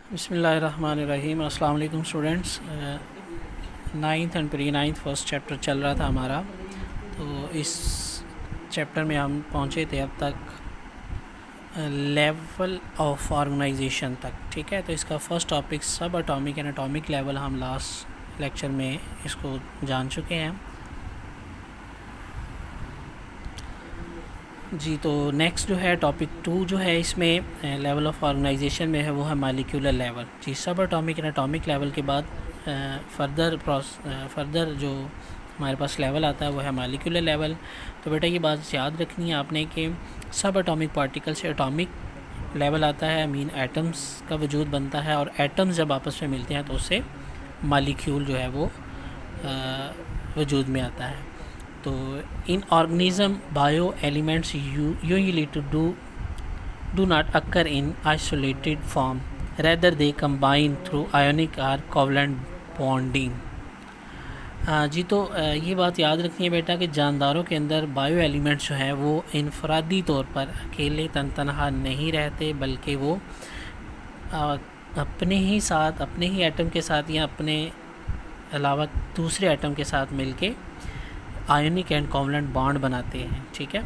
बिस्मिल्लाहिर्रहमानिर्रहीम। अस्सलाम वालेकुम students. Ninth and pre ninth first chapter चल रहा था हमारा। तो इस चैप्टर में हम पहुँचे थे अब तक लेवल ऑफ ऑर्गेनाइजेशन तक। ठीक है, तो इसका फर्स्ट टॉपिक सब एटॉमिक एंड एटॉमिक लेवल हम लास्ट लेक्चर में इसको जान चुके हैं जी। तो नेक्स्ट जो है टॉपिक 2 जो है इसमें लेवल ऑफ ऑर्गेनाइजेशन में है वो है मॉलिक्यूलर लेवल जी। सब एटॉमिक एंड एटॉमिक लेवल के बाद फर्दर जो हमारे पास लेवल आता है वो है मॉलिक्यूलर लेवल। तो बेटा ये बात याद रखनी है आपने कि सब एटॉमिक पार्टिकल से एटॉमिक लेवल आता है, मीन एटम्स का वजूद बनता है, और एटम्स जब आपस में मिलते हैं तो उससे मॉलिक्यूल जो है वो वजूद में आता है। तो इन organism bio elements usually do not occur in isolated form, rather they combine through ionic और कोवलेंट बॉन्डिंग। जी, तो ये बात याद रखनी है बेटा कि जानदारों के अंदर बायो एलिमेंट्स जो हैं वो इनफरादी तौर पर अकेले तनहा नहीं रहते, बल्कि वो अपने ही एटम के साथ या अपने अलावा दूसरे एटम के साथ मिलके आयोनिक एंड कोवलेंट बॉन्ड बनाते हैं। ठीक है,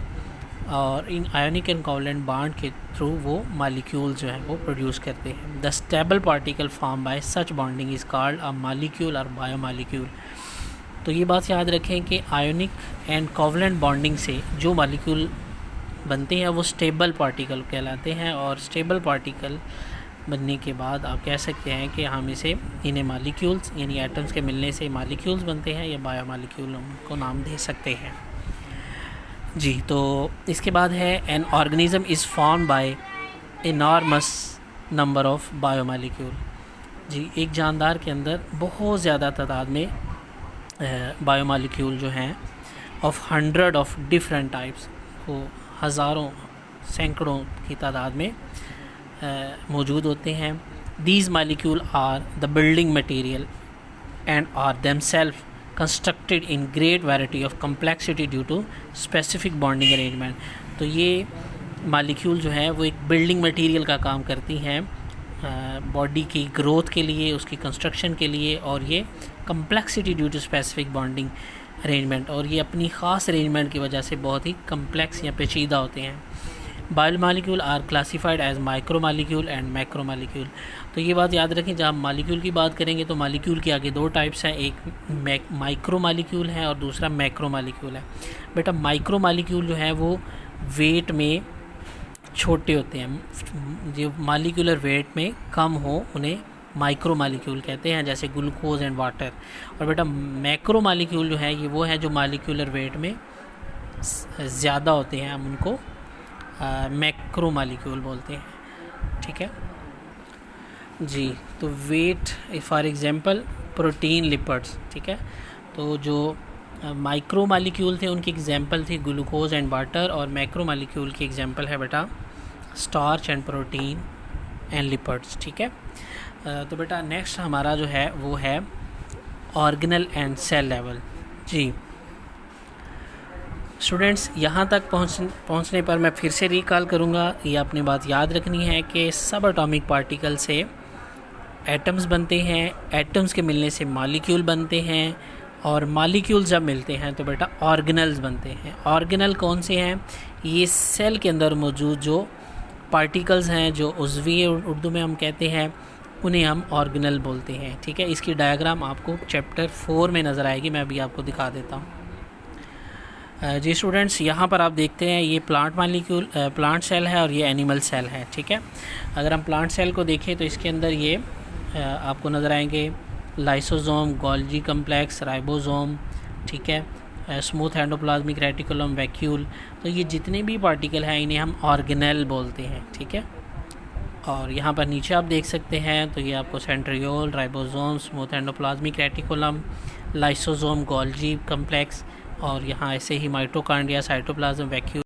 और इन आयोनिक एंड कोवलेंट बॉन्ड के थ्रू वो मॉलिक्यूल जो है वो प्रोड्यूस करते हैं। The stable particle form by such bonding is called a molecule और बायोमॉलिक्यूल। तो ये बात याद रखें कि आयोनिक एंड कोवलेंट बॉन्डिंग से जो मॉलिक्यूल बनते हैं वो स्टेबल पार्टिकल कहलाते हैं, और स्टेबल पार्टिकल बनने के बाद आप कह सकते हैं कि हम इन्हें मॉलिक्यूल्स यानी एटम्स के मिलने से मॉलिक्यूल्स बनते हैं या बायोमॉलिक्यूल को नाम दे सकते हैं जी। तो इसके बाद है an organism is form by enormous number of biomolecule जी। एक जानदार के अंदर बहुत ज़्यादा तादाद में बायोमॉलिक्यूल जो हैं ऑफ 100 ऑफ डिफरेंट टाइप्स, वो हज़ारों सैकड़ों की तादाद में मौजूद होते हैं। These molecule are the building material and are themselves constructed in great variety of complexity due to specific bonding arrangement. तो ये मालिक्यूल जो है वो एक बिल्डिंग मटेरियल का काम करती हैं बॉडी की ग्रोथ के लिए, उसकी कंस्ट्रक्शन के लिए, और ये complexity due to specific bonding arrangement, और ये अपनी ख़ास अरेंजमेंट की वजह से बहुत ही कम्प्लेक्स या पेचीदा होते हैं। Biomolecule are classified as micro molecule and macro molecule. तो ये बात याद रखें, जब हम मालिक्यूल की बात करेंगे तो मालिक्यूल के आगे 2 टाइप्स हैं, एक माइक्रो मालिक्यूल है और दूसरा मैक्रो मालिक्यूल है। बेटा माइक्रो मालिक्यूल जो है वो वेट में छोटे होते हैं, जो मालिक्यूलर वेट में कम हो उन्हें माइक्रो मालिक्यूल कहते हैं, जैसे ग्लूकोज एंड वाटर। और बेटा मैक्रो मालिक्यूल जो है ये वो है जो मालिक्यूलर वेट में ज़्यादा होते हैं, हम उनको मैक्रो मालिक्यूल बोलते हैं। ठीक है जी। तो wait for example protein lipids. ठीक है, तो जो माइक्रो मालिक्यूल थे उनकी एग्जांपल थी ग्लूकोज एंड वाटर, और मैक्रो मालिक्यूल की एग्जांपल है बेटा starch and protein and lipids. ठीक है, तो बेटा नेक्स्ट हमारा जो है वो है ऑर्गेनल एंड सेल लेवल जी। स्टूडेंट्स यहाँ तक पहुँचने पर मैं फिर से रिकॉल करूँगा, ये अपनी बात याद रखनी है कि सब एटॉमिक पार्टिकल से एटम्स बनते हैं, एटम्स के मिलने से मॉलिक्यूल बनते हैं, और मॉलिक्यूल जब मिलते हैं तो बेटा ऑर्गेनल्स बनते हैं। ऑर्गेनल कौन से हैं? ये सेल के अंदर मौजूद जो पार्टिकल्स हैं, जो उज़वी उर्दू में हम कहते हैं, उन्हें हम ऑर्गेनल बोलते हैं। ठीक है, इसकी डायग्राम आपको चैप्टर 4 में नज़र आएगी, मैं अभी आपको दिखा देता हूँ जी। स्टूडेंट्स यहाँ पर आप देखते हैं ये प्लांट सेल है और ये एनिमल सेल है। ठीक है, अगर हम प्लांट सेल को देखें तो इसके अंदर ये आपको नज़र आएंगे लाइसोसोम, गोल्जी कम्प्लेक्स, राइबोसोम, ठीक है, स्मूथ एंडोप्लाज्मिक रेटिकुलम, वैक्यूल। तो ये जितने भी पार्टिकल हैं इन्हें हम ऑर्गेनेल बोलते हैं। ठीक है, और यहाँ पर नीचे आप देख सकते हैं तो ये आपको centriole, ribosome, smooth endoplasmic reticulum, lysosome, Golgi complex, और यहाँ ऐसे ही माइटोकॉन्ड्रिया, साइटोप्लाज्म, वैक्यूल